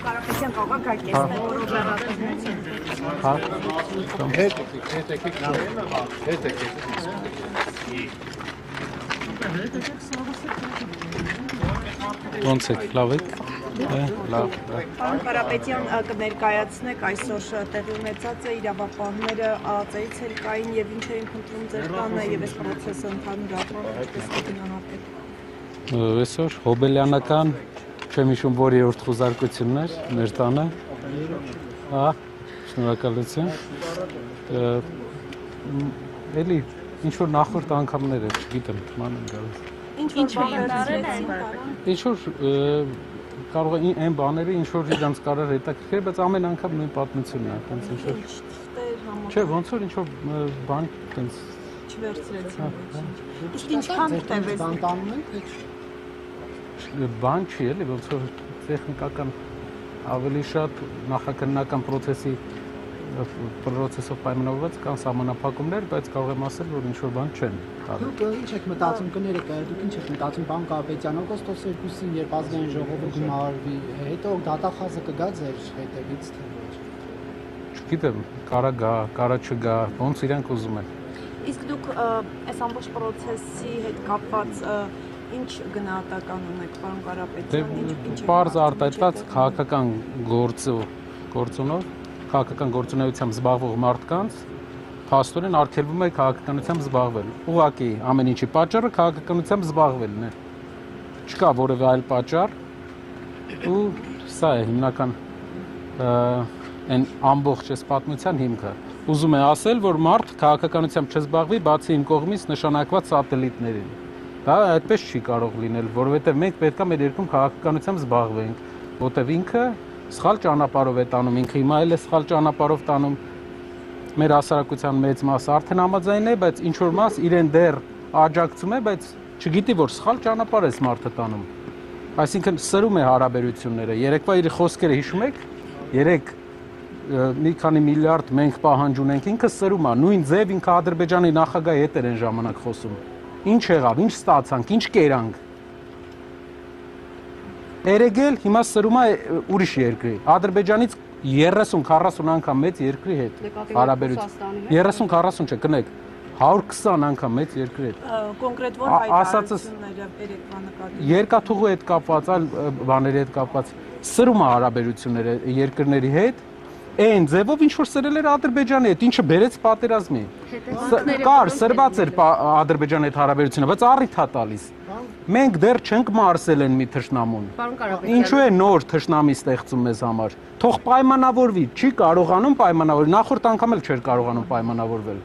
Կարապետյան կողա կայքեսն է, որ Ոնց եք, լավ եք? Լավ։ Պարոն Կարապետյան, կներկայացնեք այսօր տեղի ունեցած է իրավապահները ԱԱԾ-ից էլ կային եւ ինչ էին խնդրում ձեր տանը եւ այս process-ը ընդհանուր առմամբ ինչպես կգնահատեք։ Այսօր հոբելյանական չեմ հիշում որ երրորդ խոզարկությունն էր մեր տանը։ Շնորհակալություն։ Էլի ինչ որ նախորդ անգամներ է, չգիտեմ, ման եմ գալիս։ Ինչ որ կարող է այն բաները ինչ որ իրանց կարար հետաքրքրել, բայց ամեն անգամ նույն պատմությունն է, այնց ինչ որ Չէ, ոնց որ ինչ որ բան այնց չվերցրեցին։ Իսկ ինչքան տևեց տանում եք, բան չի էլի, ոնց որ տեխնիկական ավելի շատ նախաքննական process-ով պայմանավորված կան սահմանափակումներ, բայց կարող եմ ասել, որ ինչ որ բան չեն։ Դուք ինչ եք մտածում կներեք, դուք ինչ եք մտածում պարոն Կարապետյան, օգոստոս 2-ին, երբ ազգային ժողովը գումարվի, հետո դատախազը կգա ձեր հետևից թե ոչ։ Չգիտեմ, կարա գա, կարա չգա, ոնց իրանք ուզում են։ Իսկ դուք այս ամբողջ process-ի հետ կապված ինչ գնահատական ունեք, պարոն Կարապետյան, ինչ Պարզ արտահայտված քաղաքական գործոնով, քաղաքական գործունեությամբ զբաղվող մարդկանց փաստորեն արգելվում է քաղաքականությամբ զբաղվել։ Ուղղակի ամեն ինչի պատճառը քաղաքականությամբ զբաղվելն է։ Չկա որևէ այլ պատճառ ու սա է հիմնական այն ամբողջ այս պատմության հիմքը։ Ուզում է ասել, որ մարդ քաղաքականությամբ չզբաղվի, բացի իմ կողմից նշանակված սատելիտներին։ Դա այդպես չի կարող լինել, որովհետև մենք պետք է մեր երկրում քաղաքականությամբ զբաղվենք, որտեղ ինքը սխալ ճանապարհով է տանում, ինքը հիմա էլ է սխալ ճանապարհով տանում։ Մեր հասարակության մեծ մասը արդեն համաձայն է, բայց ինչ որ մաս իրեն դեռ աջակցում է, բայց չգիտի որ սխալ ճանապարհ է մարդը տանում։ Այսինքն սրում է հարաբերությունները։ Երեկվա իր խոսքերը հիշում եք։ Երեք մի քանի միլիարդ մենք պահանջ ունենք, ինքը սրում է, նույն ձև ինքը Ադրբեջանի նախագահի հետ էր այն ժամանակ խոսում։ Ինչ եղավ, ինչ ստացանք, ինչ կերանք։ Երեգել հիմա սրում է ուրիշ երկրի։ Ադրբեջանից 30-40 անգամ մեծ երկրի հետ հարաբերություն։ 30-40 չէ, կնեք, 120 անգամ մեծ երկրի հետ։ Կոնկրետ որ հայտարարությունները երեկվա նկատի։ Երկաթուղու հետ կապված, այլ բաների հետ կապված սրում է հարաբերությունները երկրների հետ։ Այն ձևով ինչ որ սրել էր Ադրբեջանի հետ, ինչը բերեց պատերազմի։ Կար սրված էր Ադրբեջանի հետ հարաբերությունը, բայց առիթ է տալիս։ Մենք դեռ չենք մարսել են մի թշնամուն։ Ինչու է նոր թշնամի ստեղծում մեզ համար։ Թող պայմանավորվի, չի կարողանում պայմանավորվել, նախորդ անգամ էլ չէր կարողանում պայմանավորվել։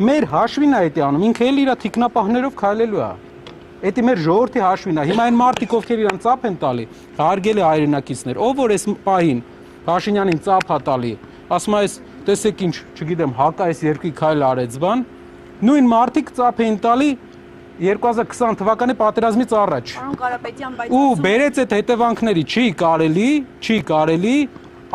Մեր հաշվին է դա անում, ինքը էլ իր թիկնապահներով քայլելու է։ Էդի մեր ժողովրդի հաշվին է։ Հիմա այն մարդիկ, ովքեր իրան ծափ են տալի, հարգելի հայրենակիցներ, ով որ այս պահին Փաշինյանին ծափ է տալի, ասում է, տեսեք ինչ, չգիտեմ, հակա այս երկրի քայլ արեց բան, նույն մարդիկ ծափ էին տալի 2020 թվականի պատերազմից առաջ։ Պարոն Կարապետյան, բայց ու բերեց այդ հետևանքների, չի կարելի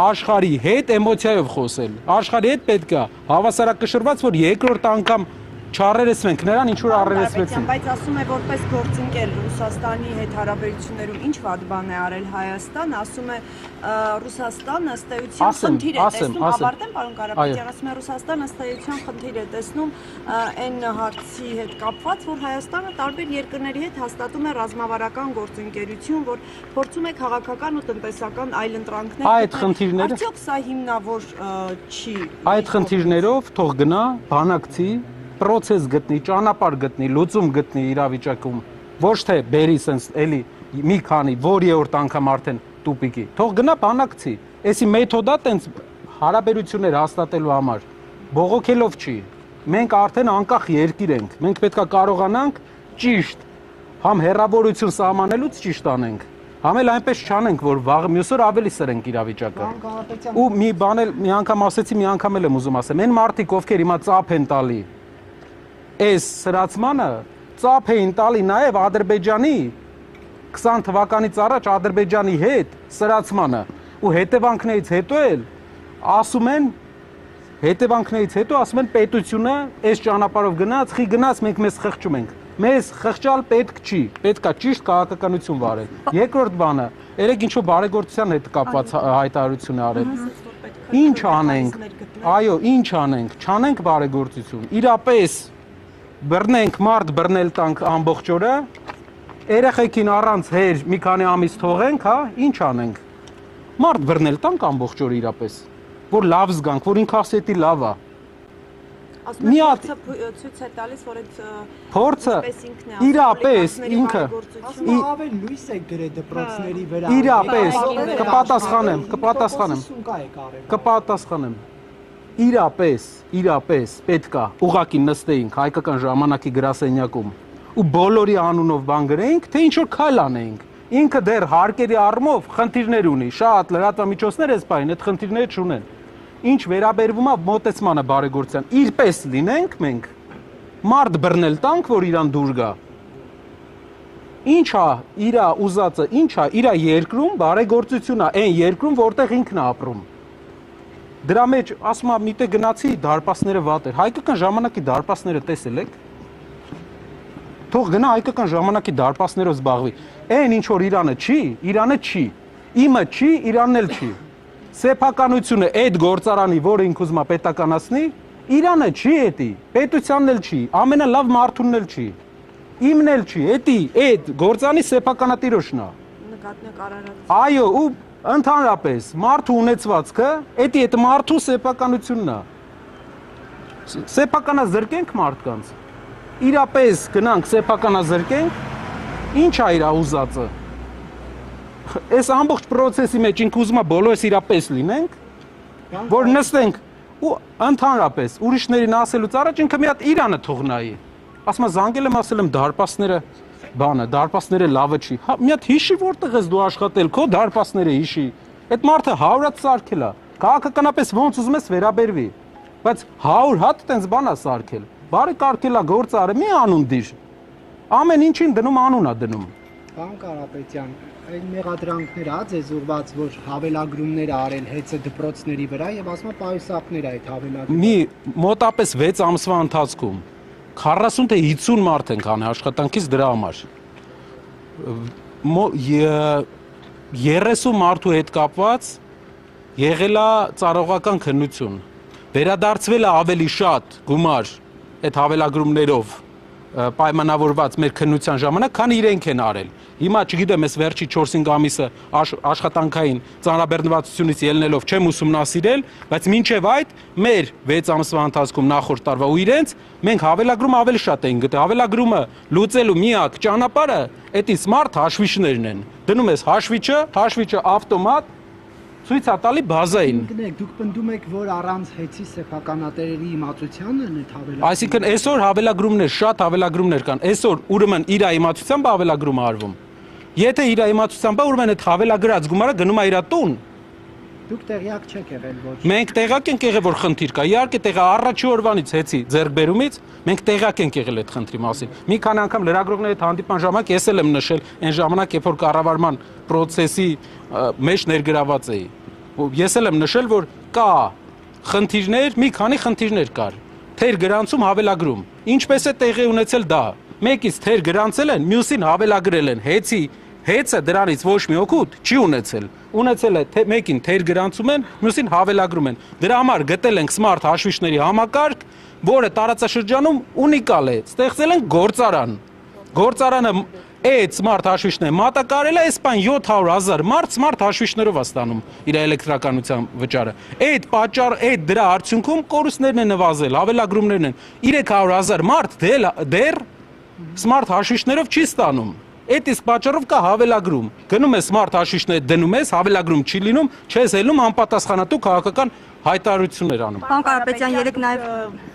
աշխարհի հետ էմոցիայով խոսել։ Աշխարհի հետ պետք է հավասարակշռված, որ երկրորդ անգամ չառերեսվենք նրան, ինչ որ առերեսվեցին։ Բայց ասում է որպես գործընկեր Ռուսաստանի հետ հարաբերություններում ինչ վատ բան է արել Հայաստանը, ասում է Ռուսաստանը ըստ էության խնդիր է տեսնում, ավարտեմ պարոն Կարապետյան, ասում է Ռուսաստանը ըստ էության խնդիր է տեսնում այն հարցի հետ կապված, որ Հայաստանը տարբեր երկրների հետ հաստատում է ռազմավարական գործընկերություն, որ փորձում է քաղաքական ու տնտեսական այլընտրանքներ։ Այդ խնդիրները արդյոք սա հիմնավոր չի։ Այդ խնդիրներով թող գնա բանակցի process գտնի, ճանապարհ գտնի, լուծում գտնի իրավիճակում, ոչ թե բերի sense էլի մի քանի որ երրորդ անգամ արդեն տուպիկի։ Թող գնա բանակցի։ Էսի մեթոդա տենց հարաբերություններ հաստատելու համար բողոքելով չի։ Մենք արդեն անկախ երկիր ենք։ Մենք պետքա կարողանանք ճիշտ համ հերավորություն սահմանելուց ճիշտ անենք։ Համ էլ այնպես չանենք, որ վաղ մյուսօր ավելի սրենք իրավիճակը։ Ու մի բան էլ մի անգամ ասեցի, մի անգամ էլ եմ ուզում ասեմ, այն մարդիկ, ովքեր հիմա ծափ են տալի այս սրացմանը ծափ էին տալի նաև Ադրբեջանի 20 թվականից առաջ Ադրբեջանի հետ սրացմանը ու հետևանքներից հետո էլ ասում են հետևանքներից հետո ասում են պետությունը այս ճանապարհով գնաց, խի գնաց, մենք մեզ խղճում ենք։ Մեզ խղճալ պետք չի, պետք է ճիշտ քաղաքականություն վարել։ Երկրորդ բանը, երեք ինչ-որ բարեգործության հետ կապված հայտարարություն է արել։ Ինչ անենք։ Այո, ինչ անենք։ Չանենք բարեգործություն։ Իրապես բռնենք մարդ բռնել տանք ամբողջ օրը, երեխեքին առանց հեր մի քանի ամիս թողենք, հա, ինչ անենք։ Մարդ բռնել տանք ամբողջ օրը իրապես, որ լավ զգանք, որ ինքասետի լավ է։ Ասում եմ, ցույց է տալիս, որ այդ փորձը իրապես ինքը ավել լույս է գրե դպրոցների վրա։ Իրապես կպատասխանեմ։ Իրապես պետքա ուղակի նստեինք հայկական ժամանակի գրասենյակում ու բոլորի անունով բան գրեինք, թե ինչ որ քայլ անեինք։ Ինքը դեռ հարկերի առումով խնդիրներ ունի, շատ լրատվամիջոցներ այս բանին այդ խնդիրները չունեն։ Ինչ վերաբերվում է մոտեցմանը բարեգործության, իրպես լինենք մենք, մարդ բռնել տանք, որ իրան դուր գա։ Ինչ է իրա ուզածը, ինչ է իրա երկրում բարեգործությունն է, այն երկրում, որտեղ ինքն է ապրում։ Դրա մեջ ասում եմ, միտեղ գնացի դարպասները վատ էր։ Հայկական ժամանակի դարպասները տեսել եք։ Թող գնա հայկական ժամանակի դարպասներով զբաղվի։ Այն ինչ որ Իրանը չի։ Իմը չի, Իրանն էլ չի։ Սեփականությունը այդ գործարանի, որը ինք ուզում է պետականացնի, Իրանը չի էտի, պետությանն էլ չի, ամենալավ մարդունն էլ չի։ Իմն էլ չի, էտի, այդ գործանի սեփականատիրոջն է։ Նկատնեք Արարատ։ Այո, ու ընդհանրապես մարդու ունեցվածքը, էտի այդ մարդու սեփականությունն է։ Սեփականազրկենք մարդկանց։ Իրապես գնանք սեփականազրկենք, ինչ է իր ուզածը։ Այս ամբողջ process-ի մեջ ինք ուզում է բոլորս իրապես լինենք, որ նստենք ու ընդհանրապես ուրիշներին ասելուց առաջ ինքը մի հատ Իրանը թող նայի։ Ասում եմ զանգել եմ, ասել եմ դարպասները բանը, դարպասները լավը չի։ Հա մի հատ հիշի որտեղ ես դու աշխատել, քո դարպասները հիշի։ Այդ մարդը 100 հատ սարքել է։ Քաղաքականապես ոնց ուզում ես վերաբերվի։ Բայց 100 հատ տենց բան է սարքել։ Բարի կարգել է գործարը, մի անուն դիր։ Ամեն ինչին դնում անուն է դնում։ Պարոն Կարապետյան, այն մեղադրանքներ ա ձեզ ուղված, որ հավելագրումներ արել հեծը դպրոցների վրա եւ ասում եմ պայուսակներ այդ հավելագրում։ Մի մոտապես 6 ամսվա ընթացքում 40 թե 50 մարդ ենք անի աշխատանքից դրա համար։ 30 մարդու հետ կապված եղել է ծառայողական քննություն։ Վերադարձվել է ավելի շատ գումար այդ հավելագրումներով պայմանավորված մեր քննության ժամանակ, քան իրենք են արել։ Հիմա չգիտեմ, ես վերջի 4-5 ամիսը աշխատանքային ծանրաբեռնվածությունից ելնելով չեմ ուսումնասիրել, բայց մինչև այդ մեր 6 ամսվա ընթացքում նախորդ տարվա ու իրենց մենք հավելագրում ավելի շատ էին գտել։ Հավելագրումը լուծելու միակ ճանապարհը էդի smart հաշվիչներն են։ Դնում ես հաշվիչը ավտոմատ ցույց է տալի բազային։ Դուք պնդում եք, որ առանց հեծի սեփականատերերի իմացությանն են այդ հավելագրումները։ Այսինքն այսօր հավելագրումներ, շատ հավելագրումներ կան։ Այսօր ուրեմն իր իմացությամբ հավելագրում արվում։ Եթե իր իմացությամբ, ուրեմն այդ հավելագրած գումարը գնում է իր տուն։ Դուք տեղյակ չեք եղել ոչ։ Մենք տեղյակ ենք եղել, որ խնդիր կա։ Իհարկե տեղը առաջի օրվանից հեծի ձեռքբերումից մենք տեղյակ ենք եղել այդ խնդրի մասին։ Մի քանի անգամ լրագրողների հետ հանդիպման ժամանակ ես էլ եմ նշել այն ժամանակ, երբ որ կառավարման process-ի մեջ ներգրաված էի։ Ես էլ եմ նշել, որ կա խնդիրներ, մի քանի խնդիրներ կար։ Թեր գրանցում հավելագրում։ Ինչպես է տեղի ունեցել դա։ Մեկից թեր գրանցել են, մյուսին հավելագրել են։ Հեծը դրանից ոչ մի օգուտ չի ունեցել։ Ունեցել է մեկին թեր գրանցում են, մյուսին հավելագրում են։ Դրա համար գտել ենք smart հաշվիչների համակարգ, որը տարածաշրջանում ունիկալ է։ Ստեղծել են գործարան։ Գործարանը այդ smart հաշվիչները մատակարել է, այսպան 700,000 մարդ smart հաշվիչներով է ստանում իր էլեկտրականության վճարը։ Այդ դրա արդյունքում կորուստներն են նվազել, հավելագրումներն են։ 300,000 մարդ դեռ smart հաշվիչներով չի ստանում։ Այդ իսկ պատճառով կա հավելագրում։ Գնում ես smart հաշվիչներ դնում ես, հավելագրում չի լինում, չես ելնում անպատասխանատու քաղաքական հայտարարություններ անում։ Պարոն Կարապետյան, երեք նաև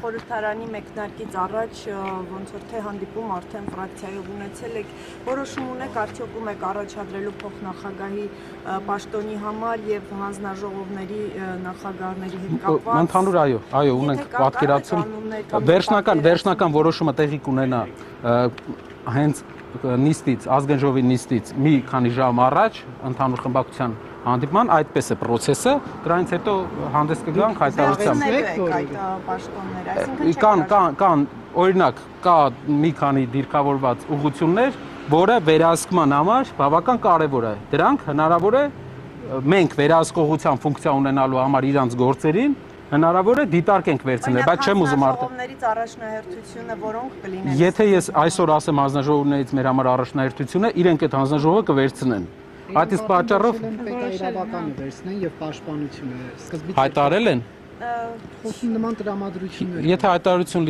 խորհրդարանի մեկնարկից առաջ ոնց որ թե հանդիպում արդեն ֆրակցիայով ունեցել եք, որոշում ունեք արդյոք եք առաջադրելու փոխնախագահի պաշտոնի համար եւ հանձնաժողովների նախագահների հետ կապված։ Ընդհանուր այո, ունենք պատկերացում։ Վերջնական որոշումը տեղի կունենա հենց նիստից, ազգային ժողովի նիստից մի քանի ժամ առաջ ընդհանուր խմբակցության հանդիպման, այդպես է process-ը, դրանից հետո հանդես կգանք հայտարարությամբ։ Կան օրինակ կա մի քանի դիրքավորված ուղղություններ, որը վերահսկման համար բավական կարևոր է։ Դրանք հնարավոր է մենք վերահսկողության ֆունկցիա ունենալու համար իրանց գործերին հնարավոր է դիտարկենք վերցնել, բայց չեմ ուզում հանձնաժողովներից առաջնահերթությունը որոնք կլինեն։ Եթե ես այսօր ասեմ հանձնաժողովներից մեր համար առաջնահերթությունը, իրենք այդ հանձնաժողովը կվերցնեն։ Այդ իսկ պատճառով պետաիրավականը վերցնեն եւ պաշտպանությունը սկզբից հայտարարել են։ Խոսում նման տրամադրություններ։ Եթե հայտարարություն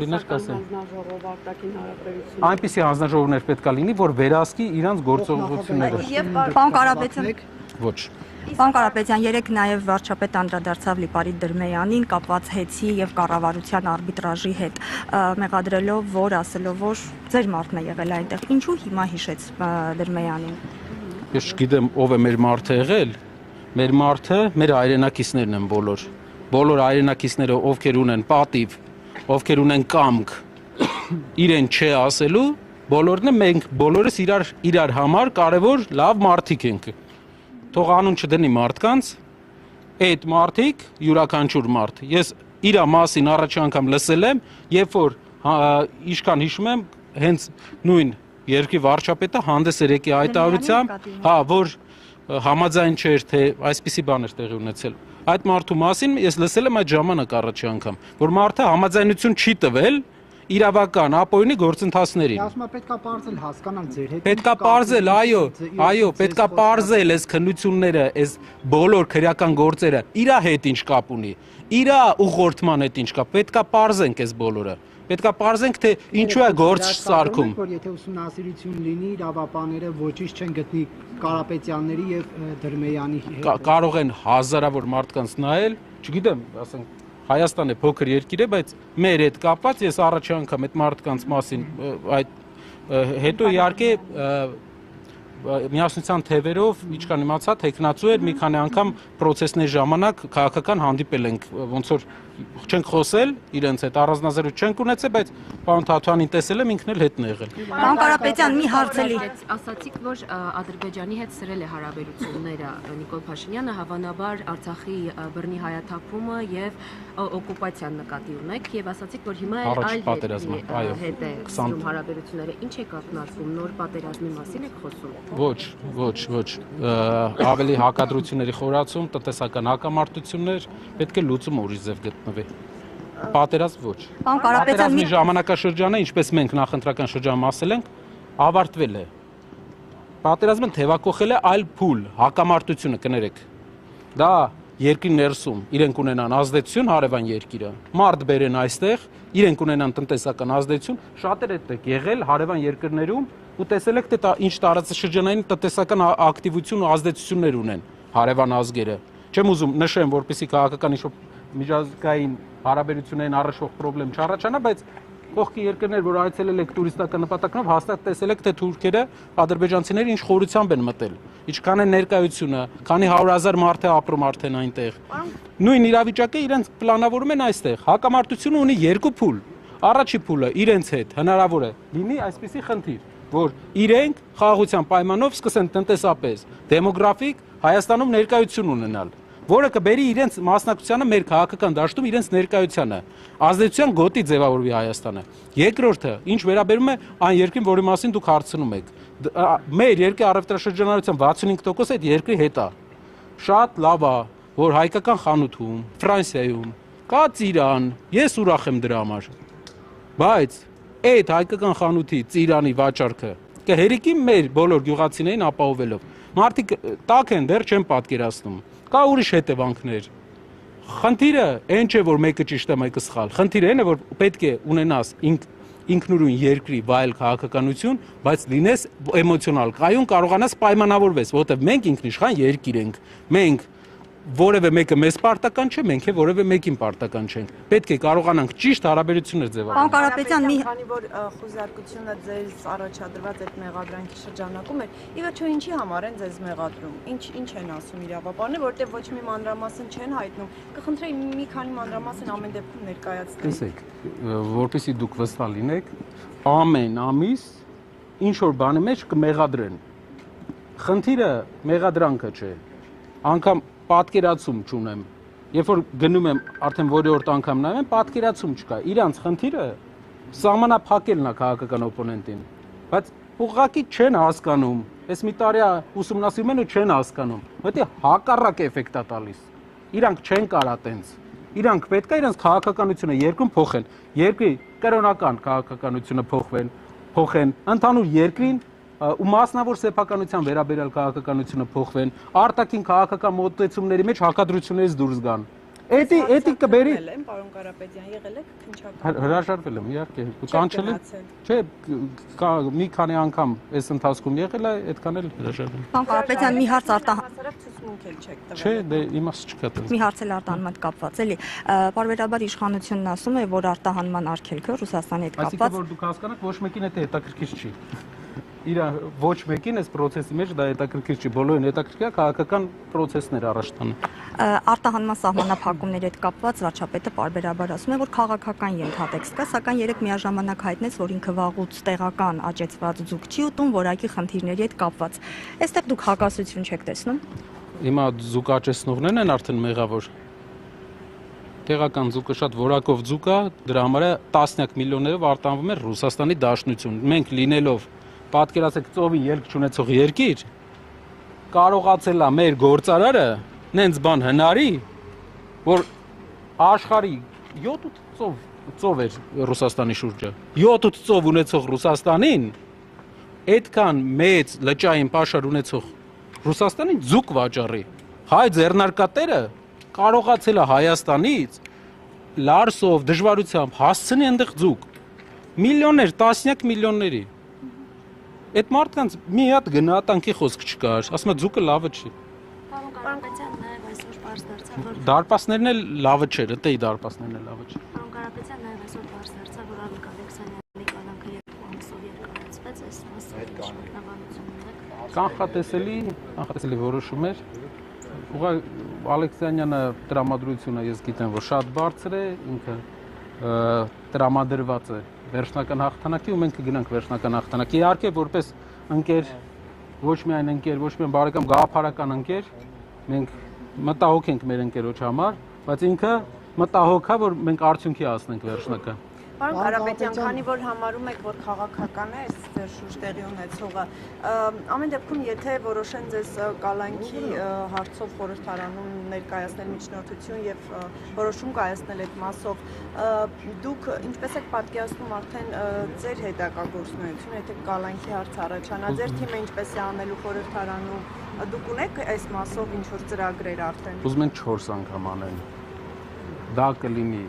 լիներ, կասեն։ Այնպիսի հանձնաժողովներ պետք է լինի, որ վերահսկի իրանց գործողությունները։ Պարոն Կարապետյան, Ոչ։ Պարոն Կարապետյան, երեք նաև վարչապետ անդրադարձավ Լիպարիտ Դրմեյանին կապված հեծի եւ կառավարության արբիտրաժի հետ, մեղադրելով, որ ասելով, որ ձեր մարդն է եղել այնտեղ։ Ինչու հիմա հիշեց Դրմեյանին։ Ես չգիտեմ ով է մեր մարդը եղել։ Մեր մարդը մեր հայրենակիցներն են բոլոր։ Բոլոր հայրենակիցները, ովքեր ունեն պատիվ, ովքեր ունեն կամք, իրեն չէ ասելու, բոլորն են մենք բոլորս իրար համար կարևոր լավ մարդիկ ենք։ Թող անուն չդնի մարդկանց, այդ մարդիկ յուրաքանչյուր մարդ։ Ես իր մասին առաջ անգամ լսել եմ, երբ որ իշքան հիշում եմ, հենց նույն երկրի վարչապետը հանդես էր եկի հայտարարությամբ, որ համաձայն չէր, թե այսպիսի բան էր տեղի ունեցել։ Այդ մարդու մասին ես լսել եմ այդ ժամանակ առաջի անգամ, որ մարդը համաձայնություն չի տվել իրավական ապօրինի գործընթացներին։ Ասում եմ պետքա բարձել հասկանալ ձեր հետ։ Պետքա բարձել, այո, պետքա բարձել այս քննությունները, այս բոլոր քրեական գործերը իրա հետ ինչ կապ ունի, իրա ուղղորդման հետ ինչ կապ, պետքա բարձենք այս բոլորը։ Պետքա բարձենք, թե ինչու է գործ սարքում։ Որ եթե ուսումնասիրություն լինի, իրավապանները ոչինչ չեն գտնի Կարապետյանների եւ Դրմեյանի հետ։ Կարող են հազարավոր մարդկանց նայել, չգիտեմ, ասենք Հայաստանը փոքր երկիր է, բայց մեր հետ կապված ես առաջի անգամ այդ մարդկանց մասին այդ հետո իհարկե միասնության թևերով ինչքան իմացա տեխնացու էր մի քանի անգամ process-ների ժամանակ քաղաքական հանդիպել ենք ոնց որ չենք խոսել իրենց հետ առանձնազրույց չենք ունեցել բայց պարոն Թաթյանին տեսել եմ ինքն էլ հետն է եղել Պարոն Կարապետյան մի հարցելի ասացիք որ Ադրբեջանի հետ սրել է հարաբերությունները Նիկոլ Փաշինյանը հավանաբար Արցախի բռնի հայաթափումը եւ օկուպացիան նկատի ունեք եւ ասացիք որ հիմա այլ հետ է սրում հարաբերությունները ինչ է կապնացվում նոր պատերազմի մասին եք խոսում Ոչ ավելի հակադրությունների խորացում տնտեսական հակամարտություններ պետք է լուծում ուրիշ ձև գտնվի Պատերազմ ոչ Պարոն Կարապետյան մի ժամանակաշրջանը ինչպես մենք նախընտրական շրջանում ասել ենք ավարտվել է Պատերազմը թևակողել է այլ փուլ հակամարտությունը կներեք դա երկրի ներսում իրենք ունենան ազդեցություն հարևան երկիրը մարդ բերեն այստեղ իրենք ունենան տնտեսական ազդեցություն շատեր այդտեղ եղել հարևան երկրներում ու տեսել եք թե ինչ տարածաշրջանային տնտեսական ակտիվություն ու ազդեցություններ ունեն հարևան ազգերը չեմ ուզում նշեմ որպեսզի քաղաքական ինչ-որ միջազգային հարաբերություններին առնչվող խնդրեմ չառաջանա բայց կողքի երկրներ որ այցելել եք տուրիստական նպատակներով հաստատ տեսել եք թե թուրքերը ադրբեջանցիները ինչ խորությամբ են մտել ինչքան է ներկայությունը քանի 100,000 մարդ է ապրում արդեն այնտեղ նույն իրավիճակը իրենց պլանավորում են այստեղ հակամարտությունը ունի երկու փուլ առաջի փուլը իրենց հետ հնարավոր է լինի այսպիսի խնդիր որ իրենք խաղաղության պայմանով սկսեն տնտեսապես դեմոգրաֆիկ Հայաստանում ներկայություն ունենալ որը կբերի իրենց մասնակցությանը մեր քաղաքական դաշտում իրենց ներկայությանը ազդեցության գոտի ձևավորվի Հայաստանը երկրորդը ինչ վերաբերում է այն երկրին որի մասին դուք հարցնում եք մեր երկրի առևտրաշրջանառության 65% այդ երկրի հետ է շատ լավ է որ հայկական խանութում Ֆրանսիայում կա ծիրան ես ուրախ եմ դրա համար բայց այդ հայկական խանութի ծիրանի վաճառքը կհերիկի մեր բոլոր գյուղացիներին ապահովելով մարդիկ տակ են դեռ չեն պատկերացնում Կա ուրիշ հետևանքներ։ Խնդիրը այն չէ, որ մեկը ճիշտ է, մեկը սխալ։ Խնդիրը այն է, որ պետք է ունենաս ինքնուրույն երկրի վայել քաղաքականություն, բայց լինես էմոցիոնալ կայուն կարողանաս պայմանավորվես, որովհետև մենք ինքնիշխան երկիր ենք։ Մենք որևէ մեկը մեզ պարտական չէ, մենք էլ որևէ մեկին պարտական չենք։ Պետք է կարողանանք ճիշտ հարաբերություններ ձևավորել։ Պարոն Կարապետյան, քանի որ խոզարկությունը ձեզ առաջադրված այդ մեղադրանքի շրջանակում էր, ի վերջո ինչի համար են ձեզ մեղադրում։ Ինչ են ասում իրավապանները, որտեղ ոչ մի մանրամասն չեն հայտնում։ Կխնդրեի մի քանի մանրամասն ամեն դեպքում ներկայացնել։ Տեսեք, որպեսզի դուք վստահ լինեք, ամեն ամիս ինչ որ բանի մեջ կմեղադրեն։ Խնդիրը մեղադրանքը չէ։ Անկամ պատկերացում չունեմ։ Երբ որ գնում եմ արդեն որի-որ անգամ նայում եմ, պատկերացում չկա։ Իրանց խնդիրը սահմանափակելն է քաղաքական օպոնենտին։ Բայց ուղղակի չեն հասկանում։ Այս մի տարի ուսումնասիրում են ու չեն հասկանում։ Որտե հակառակ էֆեկտ է տալիս։ Իրանք չեն կարա տենց։ Իրանք պետք է իրենց քաղաքականությունը երկրում փոխեն։ Երկրի կրոնական քաղաքականությունը փոխեն, ընդհանուր երկրին ու մասնավոր սեփականության վերաբերյալ քաղաքականությունը փոխվեն, արտաքին քաղաքական մոտեցումների մեջ հակադրություններից դուրս գան։ Էդի կբերի։ Պարոն Կարապետյան, եղել եք քննչական։ Հրաժարվել եմ, իհարկե։ Կանչել եմ։ Չէ, մի քանի անգամ այս ընթացքում եղել է, այդքան էլ հրաժարվել։ Պարոն Կարապետյան, մի հարց Չէ, դե իմաստ չկա դրանց։ Մի հարց էլ արտահանման հետ կապված էլի։ Պարբերաբար իշխանությունն ասում է, որ արտահանման արգելքը Ռուսաստանի հետ կապված։ Այսինքն որ դուք հասկանաք, ոչ մեկին դա հետաքրքիր չի։ Իր ոչ մեկին այս process-ի մեջ դա հետաքրքիր չի, բոլորին հետաքրքիր է քաղաքական process-ներ առաջ տանը։ Արտահանման սահմանափակումների հետ կապված վարչապետը պարբերաբար ասում է, որ քաղաքական ենթատեքստ կա, սակայն երեք միաժամանակ հայտնեց, որ ինքը վաղուց տեղական աճեցված ձուկ չի ուտում, որակի խնդիրների հետ կապված։ Այստեղ դուք հակասություն չեք տեսնում։ Հիմա ձուկ աճեցնողներն են արդեն մեղավոր։ Տեղական ձուկը շատ որակով ձուկ է, դրա համար է տասնյակ միլիոններով արտանվում է Ռուսաստանի Դաշնություն։ Մենք լինելով պատկերացեք ծովի ելք չունեցող երկիր, կարողացել է մեր գործարարը նենց բան հնարի, որ աշխարհի 7-8 ծով էր Ռուսաստանի շուրջը։ 7-8 ծով ունեցող Ռուսաստանին այդքան մեծ լճային պաշար ունեցող Ռուսաստանին ձուկ վաճառի։ Հայ ձեռնարկատերը կարողացել է Հայաստանից լարսով դժվարությամբ հասցնի այնտեղ ձուկ։ Միլիոններ, տասնյակ միլիոնների։ Այդ մարդկանց մի հատ գնահատանքի խոսք չկար, ասում է ձուկը լավը չի։ Պարոն Կարապետյան, նաև այսօր բարձ դարձավ, որ Դարպասներն էլ լավը չէր, դե դարպասներն էլ լավը չէր։ Պարոն Կարապետյան, նաև այսօր բարձ դարձավ, որ Արմիկ Ալեքսանյանի կալանքը երկու ամսով երկարացվեց, այս մասը մեկնաբանությունն է։ Կանխատեսելի որոշում էր։ Ուղղակի Ալեքսանյանը տրամադրությունը ես գիտեմ, որ շատ բարձր է, ինքը տրամադրված է վերջնական հաղթանակի ու մենք կգնանք վերջնական հաղթանակի։ Իհարկե որպես ընկեր, ոչ միայն ընկեր, ոչ միայն բարեկամ, գաղափարական ընկեր, մենք մտահոգ ենք մեր ընկերոջ համար, բայց ինքը մտահոգ է, որ մենք արդյունքի հասնենք վերջնական։ Պարոն Կարապետյան, քանի որ համարում եք, որ քաղաքական է այս ձեր շուրջ տեղի ունեցողը, ամեն դեպքում եթե որոշեն ձեզ կալանքի հարցով խորհրդարանում ներկայացնել միջնորդություն եւ որոշում կայացնել այդ մասով, դուք ինչպես եք պատկերացնում արդեն ձեր հետագագործունեությունը, եթե կալանքի հարց առաջանա, ձեր թիմը ինչպես է անելու խորհրդարանում, դուք ունեք այս մասով ինչ որ ծրագրեր արդեն։ Ուզում են 4 անգամ անեն։ Դա կլինի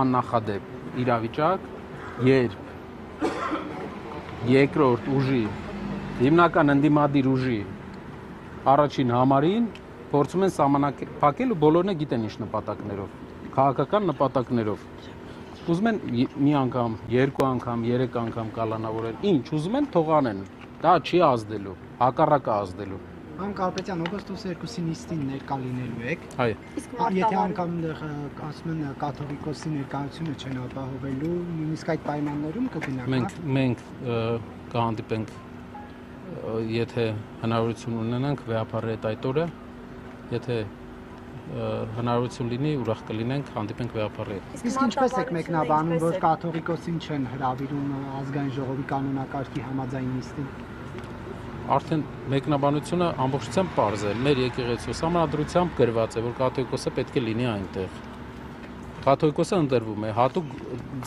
աննախադեպ իրավիճակ, երբ երկրորդ ուժի, հիմնական ընդդիմադիր ուժի առաջին համարին փորձում են սահմանափակել ու բոլորն գիտեն ինչ նպատակներով, քաղաքական նպատակներով։ Ուզում են մի անգամ, երկու անգամ, 3 անգամ կալանավորել, ինչ ուզում են թող անեն, դա չի ազդելու, հակառակը ազդելու։ Պարոն Կարապետյան, օգոստոսի 2-ին նիստին ներկա լինելու եք։ Այո։ Եթե անգամ ասում են կաթողիկոսի ներկայությունը չեն ապահովելու, նույնիսկ այդ պայմաններում կգնաք։ Մենք կհանդիպենք, եթե հնարավորություն ունենանք վեհապարել այդ օրը, եթե հնարավորություն լինի, ուրախ կլինենք, հանդիպենք վեհապարել։ Իսկ ինչպես եք մեկնաբանում, որ կաթողիկոսին չեն հրավիրում ազգային ժողովի կանոնակարգի համաձայն նիստին։ Արդեն մեկնաբանությունը ամբողջությամբ պարզ է, մեր եկեղեցու սահմանադրությամբ գրված է, որ կաթողիկոսը պետք է լինի այնտեղ։ Կաթողիկոսը ընտրվում է հատուկ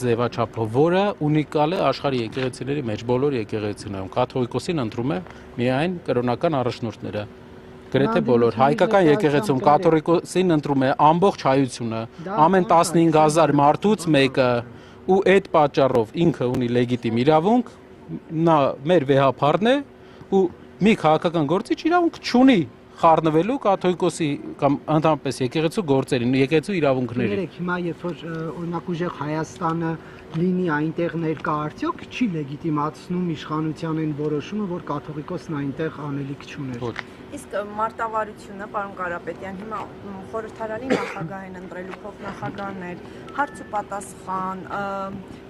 ձևաչափով, որը ունիկալ է աշխարհի եկեղեցիների մեջ, բոլոր եկեղեցիներում։ Կաթողիկոսին ընտրում է միայն կրոնական առաջնորդները։ Գրեթե բոլոր հայկական եկեղեցում կաթողիկոսին ընտրում է ամբողջ հայությունը, ամեն 15000 մարդուց մեկը, ու այդ պատճառով ինքը ունի լեգիտիմ իրավունք, նա մեր վեհապարն է ու մի քաղաքական գործիչ իրավունք չունի խառնվելու կաթողիկոսի կամ ընդհանրապես եկեղեցու գործերին, եկեղեցու իրավունքներին։ Ներեք, հիմա երբ որ օրինակ ուժեղ Հայաստանը լինի այնտեղ ներկա արդյոք չի լեգիտիմացնում իշխանության այն որոշումը, որ կաթողիկոսն այնտեղ անելիք չուներ։ Ոչ։ Իսկ մարտավարությունը, պարոն Կարապետյան, հիմա խորհրդարանի նախագահ են ընտրելու փոխնախագահներ, հարց ու պատասխան,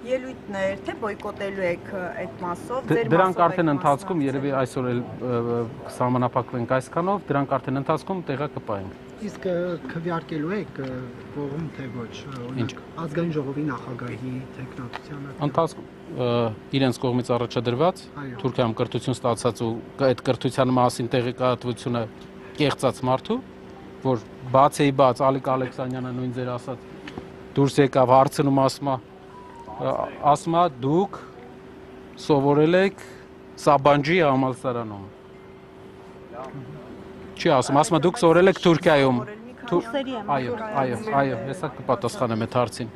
ելույթներ, թե բոյկոտելու եք այդ մասով, դրանք արդեն ընթացքում երևի այսօր էլ կսահմանափակվենք այսքանով, դրանք արդեն ընթացքում տեղը կպայենք։ Իսկ քվեարկելու եք ողում թե ոչ, օրինակ ազգային ժողովի նախագահի տեխնատությանը։ Ընթացքում իրենց կողմից առաջադրված Թուրքիայում կրթություն ստացած ու այդ կրթության մասին տեղեկատվությունը կեղծած մարդու, որ բաց Ալիկ Ալեքսանյանը նույն ձեր ասած դուրս եկավ հարցնում ասում է դուք սովորել եք Սաբանջի համալսարանում։ Չի ասում է դուք սովորել եք Թուրքիայում։ Այո, հեսա կպատասխանեմ այդ հարցին։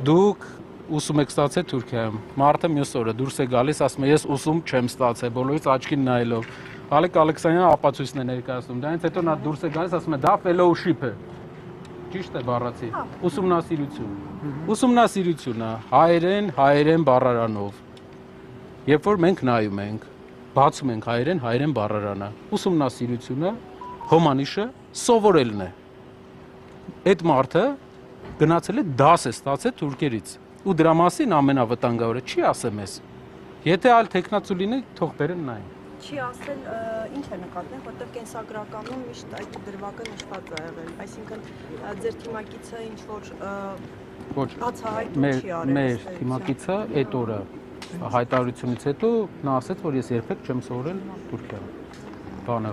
Դուք ուսում եք ստացել Թուրքիայում։ Մարդը մյուս օրը դուրս է գալիս, ասում է ես ուսում չեմ ստացել, բոլորից աչքին նայելով։ Ալիկ Ալեքսանյանը ապացույցն է ներկայացնում։ Դրանից հետո նա դուրս է գալիս, ասում է դա fellowship է։ Ճիշտ է բառացի։ Ուսումնասիրությունը հայերեն բառարանով։ Երբ որ մենք նայում ենք, բացում ենք հայերեն բառարանը, ուսումնասիրությունը, հոմանիշը սովորելն է։ Այդ մարդը գնացել է դաս է ստացել թուրքերից։ Ու դրա մասին ամենավտանգավորը չի ասեմ ես։ Եթե այլ տեխնացու լինի, թող բերեն նայեն։ Չի ասել ինչ է նկատել, որտեղ կենսագրականում միշտ այդ դրվագը նշված է եղել, այսինքն ձեր թիմակիցը ինչ որ բացահայտում չի արել։ Մեր թիմակիցը այդ օրը հայտարարությունից հետո նա ասաց, որ ես երբեք չեմ սովորել Թուրքիայում։ Բանը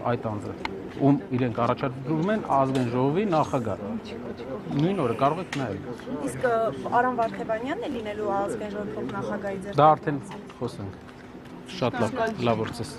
այդ անձը ում իրենք առաջադրում են ազգային ժողովի նախագահ։ Նույն օրը կարող եք նայել։ Իսկ Արամ Վարդևանյանն է լինելու ազգային ժողովի փոխնախագահի ձեր։ Դա արդեն խոսենք։ Շատ լավ, լավ որցես։